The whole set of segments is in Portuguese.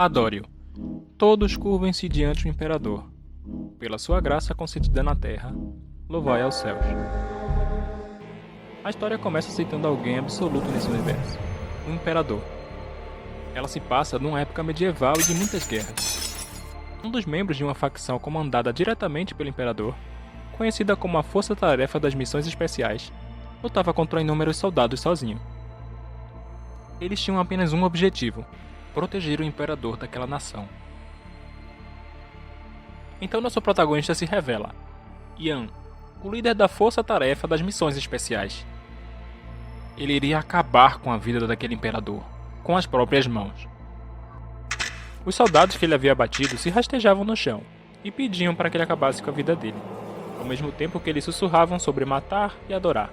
Adore-o. Todos curvem-se diante do imperador. Pela sua graça concedida na terra, louvai aos céus. A história começa citando alguém absoluto nesse universo, o imperador. Ela se passa numa época medieval e de muitas guerras. Um dos membros de uma facção comandada diretamente pelo imperador, conhecida como a Força-Tarefa das Missões Especiais, lutava contra inúmeros soldados sozinho. Eles tinham apenas um objetivo: proteger o imperador daquela nação. Então nosso protagonista se revela, Yan, o líder da Força-Tarefa das Missões Especiais. Ele iria acabar com a vida daquele imperador, com as próprias mãos. Os soldados que ele havia batido se rastejavam no chão e pediam para que ele acabasse com a vida dele, ao mesmo tempo que eles sussurravam sobre matar e adorar.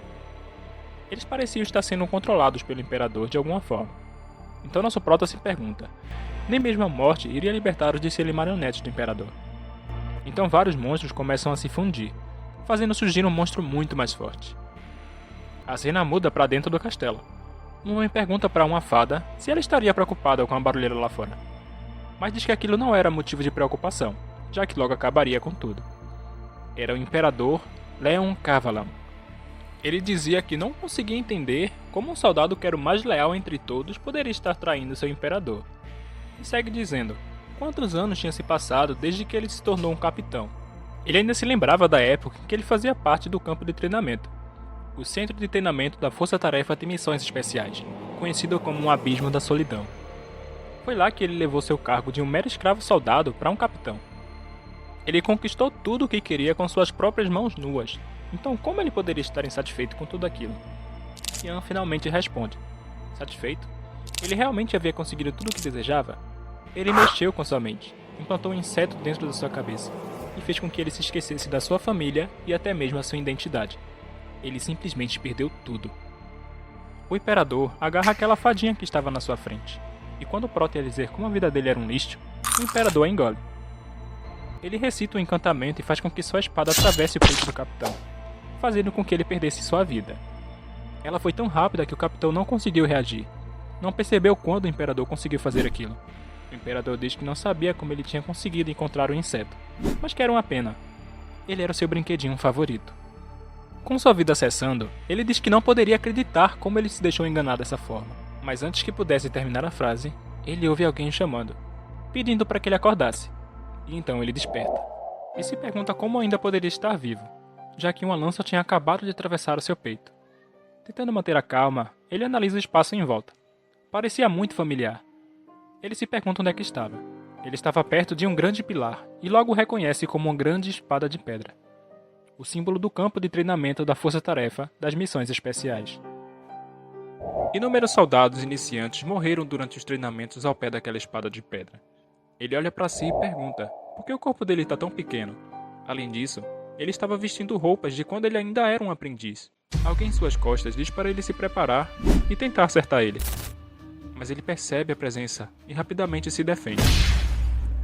Eles pareciam estar sendo controlados pelo imperador de alguma forma. Então nosso prota se pergunta, nem mesmo a morte iria libertá-los de serem marionetes do imperador. Então vários monstros começam a se fundir, fazendo surgir um monstro muito mais forte. A cena muda para dentro do castelo. Um homem pergunta para uma fada se ela estaria preocupada com a barulheira lá fora, mas diz que aquilo não era motivo de preocupação, já que logo acabaria com tudo. Era o imperador Leon Kavalan. Ele dizia que não conseguia entender como um soldado que era o mais leal entre todos poderia estar traindo seu imperador. E segue dizendo quantos anos tinha se passado desde que ele se tornou um capitão. Ele ainda se lembrava da época em que ele fazia parte do campo de treinamento, o Centro de Treinamento da Força-Tarefa de Missões Especiais, conhecido como um Abismo da Solidão. Foi lá que ele levou seu cargo de um mero escravo soldado para um capitão. Ele conquistou tudo o que queria com suas próprias mãos nuas, então como ele poderia estar insatisfeito com tudo aquilo? Yan finalmente responde. Satisfeito? Ele realmente havia conseguido tudo o que desejava? Ele mexeu com sua mente, implantou um inseto dentro da sua cabeça e fez com que ele se esquecesse da sua família e até mesmo a sua identidade. Ele simplesmente perdeu tudo. O imperador agarra aquela fadinha que estava na sua frente, e quando o prota ia dizer como a vida dele era um lixo, o imperador a engole. Ele recita um encantamento e faz com que sua espada atravesse o peito do capitão, fazendo com que ele perdesse sua vida. Ela foi tão rápida que o capitão não conseguiu reagir. Não percebeu quando o imperador conseguiu fazer aquilo. O imperador diz que não sabia como ele tinha conseguido encontrar o inseto, mas que era uma pena. Ele era o seu brinquedinho favorito. Com sua vida cessando, ele diz que não poderia acreditar como ele se deixou enganar dessa forma. Mas antes que pudesse terminar a frase, ele ouve alguém o chamando, pedindo para que ele acordasse. E então ele desperta. E se pergunta como ainda poderia estar vivo, já que uma lança tinha acabado de atravessar o seu peito. Tentando manter a calma, ele analisa o espaço em volta. Parecia muito familiar. Ele se pergunta onde é que estava. Ele estava perto de um grande pilar, e logo o reconhece como uma grande espada de pedra, o símbolo do campo de treinamento da Força-Tarefa das Missões Especiais. Inúmeros soldados iniciantes morreram durante os treinamentos ao pé daquela espada de pedra. Ele olha para si e pergunta por que o corpo dele está tão pequeno. Além disso, ele estava vestindo roupas de quando ele ainda era um aprendiz. Alguém em suas costas diz para ele se preparar e tentar acertar ele. Mas ele percebe a presença e rapidamente se defende.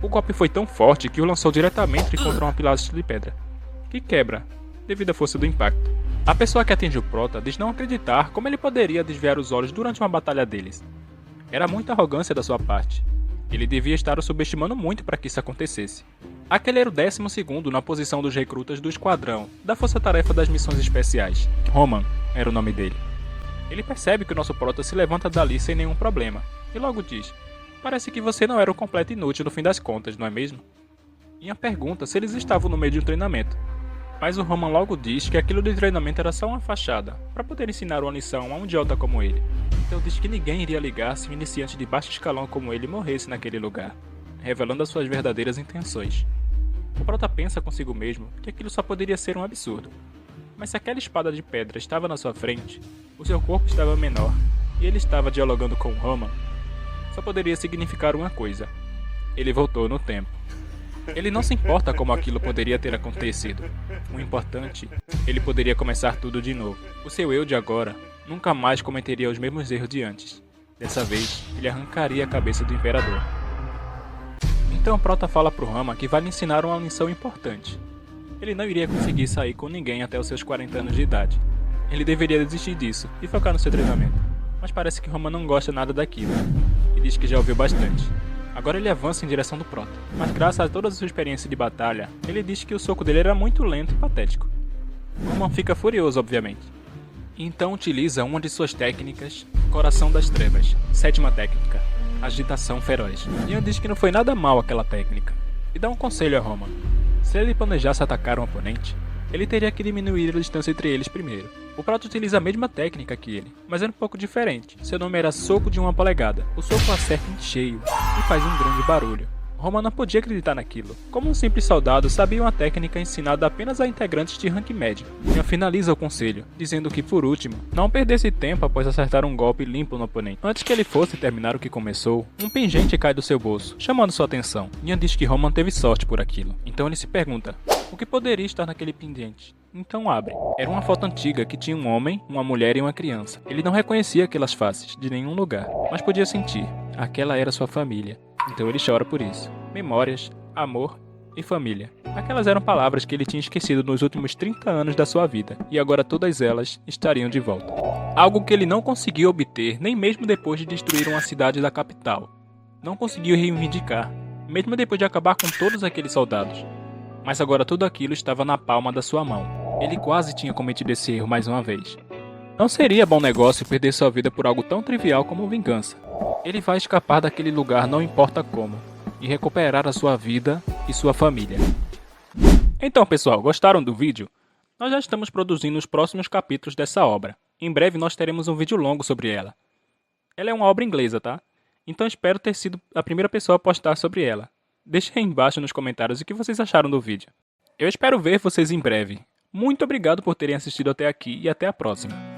O golpe foi tão forte que o lançou diretamente contra uma pilastra de pedra, que quebra, devido à força do impacto. A pessoa que atende o prota diz não acreditar como ele poderia desviar os olhos durante uma batalha deles. Era muita arrogância da sua parte. Ele devia estar o subestimando muito para que isso acontecesse. Aquele era o 12º na posição dos recrutas do esquadrão da Força-Tarefa das Missões Especiais. Roman era o nome dele. Ele percebe que o nosso prota se levanta dali sem nenhum problema, e logo diz, parece que você não era um completo inútil no fim das contas, não é mesmo? Ian pergunta se eles estavam no meio de um treinamento, mas o Roman logo diz que aquilo de treinamento era só uma fachada, para poder ensinar uma lição a um idiota como ele. Então diz que ninguém iria ligar se um iniciante de baixo escalão como ele morresse naquele lugar, revelando as suas verdadeiras intenções. O prota pensa consigo mesmo que aquilo só poderia ser um absurdo. Mas se aquela espada de pedra estava na sua frente, o seu corpo estava menor, e ele estava dialogando com Roman, só poderia significar uma coisa: ele voltou no tempo. Ele não se importa como aquilo poderia ter acontecido. O importante, ele poderia começar tudo de novo. O seu eu de agora nunca mais cometeria os mesmos erros de antes. Dessa vez, ele arrancaria a cabeça do imperador. Então Prota fala pro Rama que vai lhe ensinar uma lição importante. Ele não iria conseguir sair com ninguém até os seus 40 anos de idade. Ele deveria desistir disso e focar no seu treinamento. Mas parece que Rama não gosta nada daquilo, e diz que já ouviu bastante. Agora ele avança em direção do Prota, mas graças a toda a sua experiência de batalha, ele diz que o soco dele era muito lento e patético. Roman fica furioso, obviamente. Então utiliza uma de suas técnicas, Coração das Trevas, 7ª técnica, Agitação Feroz. Ian diz que não foi nada mal aquela técnica, e dá um conselho a Roman. Se ele planejasse atacar um oponente, ele teria que diminuir a distância entre eles primeiro. O Prota utiliza a mesma técnica que ele, mas é um pouco diferente. Seu nome era Soco de 1 polegada. O soco acerta em cheio e faz um grande barulho. Roman não podia acreditar naquilo. Como um simples soldado, sabia uma técnica ensinada apenas a integrantes de rank médio. Ian finaliza o conselho, dizendo que, por último, não perdesse tempo após acertar um golpe limpo no oponente. Antes que ele fosse terminar o que começou, um pingente cai do seu bolso, chamando sua atenção. Ian diz que Roman teve sorte por aquilo. Então ele se pergunta, o que poderia estar naquele pingente? Então abre. Era uma foto antiga que tinha um homem, uma mulher e uma criança. Ele não reconhecia aquelas faces, de nenhum lugar, mas podia sentir. Aquela era sua família. Então ele chora por isso. Memórias, amor e família. Aquelas eram palavras que ele tinha esquecido nos últimos 30 anos da sua vida, e agora todas elas estariam de volta. Algo que ele não conseguiu obter nem mesmo depois de destruir uma cidade da capital. Não conseguiu reivindicar, mesmo depois de acabar com todos aqueles soldados. Mas agora tudo aquilo estava na palma da sua mão. Ele quase tinha cometido esse erro mais uma vez. Não seria bom negócio perder sua vida por algo tão trivial como vingança. Ele vai escapar daquele lugar não importa como, e recuperar a sua vida e sua família. Então pessoal, gostaram do vídeo? Nós já estamos produzindo os próximos capítulos dessa obra. Em breve nós teremos um vídeo longo sobre ela. Ela é uma obra inglesa, tá? Então espero ter sido a primeira pessoa a postar sobre ela. Deixem aí embaixo nos comentários o que vocês acharam do vídeo. Eu espero ver vocês em breve. Muito obrigado por terem assistido até aqui e até a próxima.